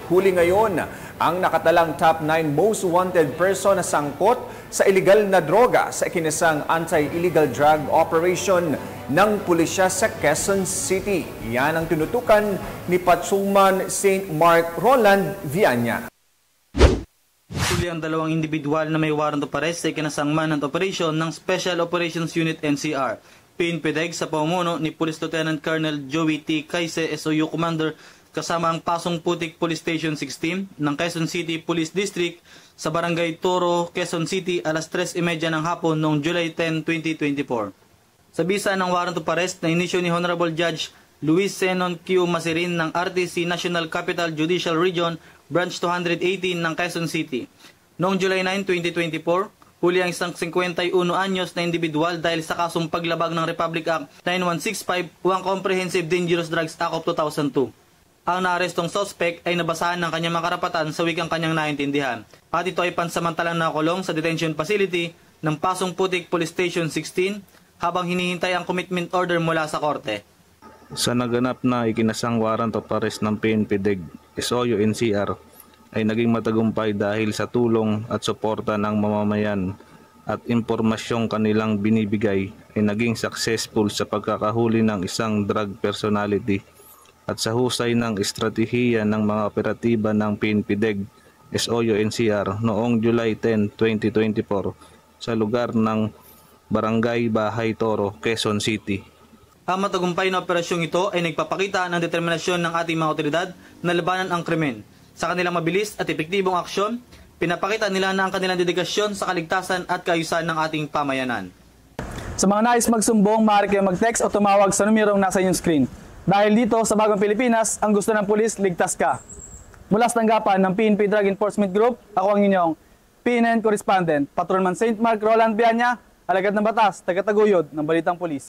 Huli ngayon ang nakatalang top 9 most wanted person na sangkot sa illegal na droga sa ikinasang anti-illegal drug operation ng pulisya sa Quezon City. Yan ang tinutukan ni Patrolman St. Mark Roland Viana. Huli ang dalawang individual na may warrant of arrest sa ikinasang manhunt operation ng Special Operations Unit NCR. PNP-DEG sa pamumuno ni Police Lieutenant Colonel Joey T. Kaise, SOU Commander, kasama ang Pasong Putik Police Station 16 ng Quezon City Police District sa Barangay Toro, Quezon City alas 3:30 ng hapon noong July 10, 2024. Sa bisa ng warrant of arrest na inisyo ni Honorable Judge Luis Zenon Q. Masirin ng RTC National Capital Judicial Region Branch 218 ng Quezon City. Noong July 9, 2024, huli ang isang 51 anyos na individual dahil sa kasong paglabag ng Republic Act 9165 o ang Comprehensive Dangerous Drugs Act of 2002. Ang naarestong suspect ay nabasahan ng kanyang mga karapatan sa wikang kanyang naintindihan. At ito ay pansamantalang nakulong sa detention facility ng Pasong Putik Police Station 16 habang hinihintay ang commitment order mula sa korte. Sa naganap na ikinasang warrant of arrest ng PNP-DEG, SOU NCR ay naging matagumpay dahil sa tulong at suporta ng mamamayan at impormasyong kanilang binibigay ay naging successful sa pagkakahuli ng isang drug personality at sa husay ng estratehiya ng mga operatiba ng PNP-DEG SOU NCR noong July 10, 2024 sa lugar ng Barangay Bahay Toro, Quezon City. Ang matagumpay na operasyong ito ay nagpapakita ng determinasyon ng ating mga otoridad na labanan ang krimen. Sa kanilang mabilis at epektibong aksyon, pinapakita nila na ang kanilang dedikasyon sa kaligtasan at kaayusan ng ating pamayanan. Sa mga nais magsumbong, maaari kayo mag-text o tumawag sa numerong nasa inyong screen. Dahil dito sa Bagong Pilipinas, ang gusto ng pulis, ligtas ka. Mula sa tanggapan ng PNP Drug Enforcement Group, ako ang inyong PNN Correspondent, Patrolman St. Mark Roland Viana, alagad ng batas, tagataguyod ng Balitang Pulis.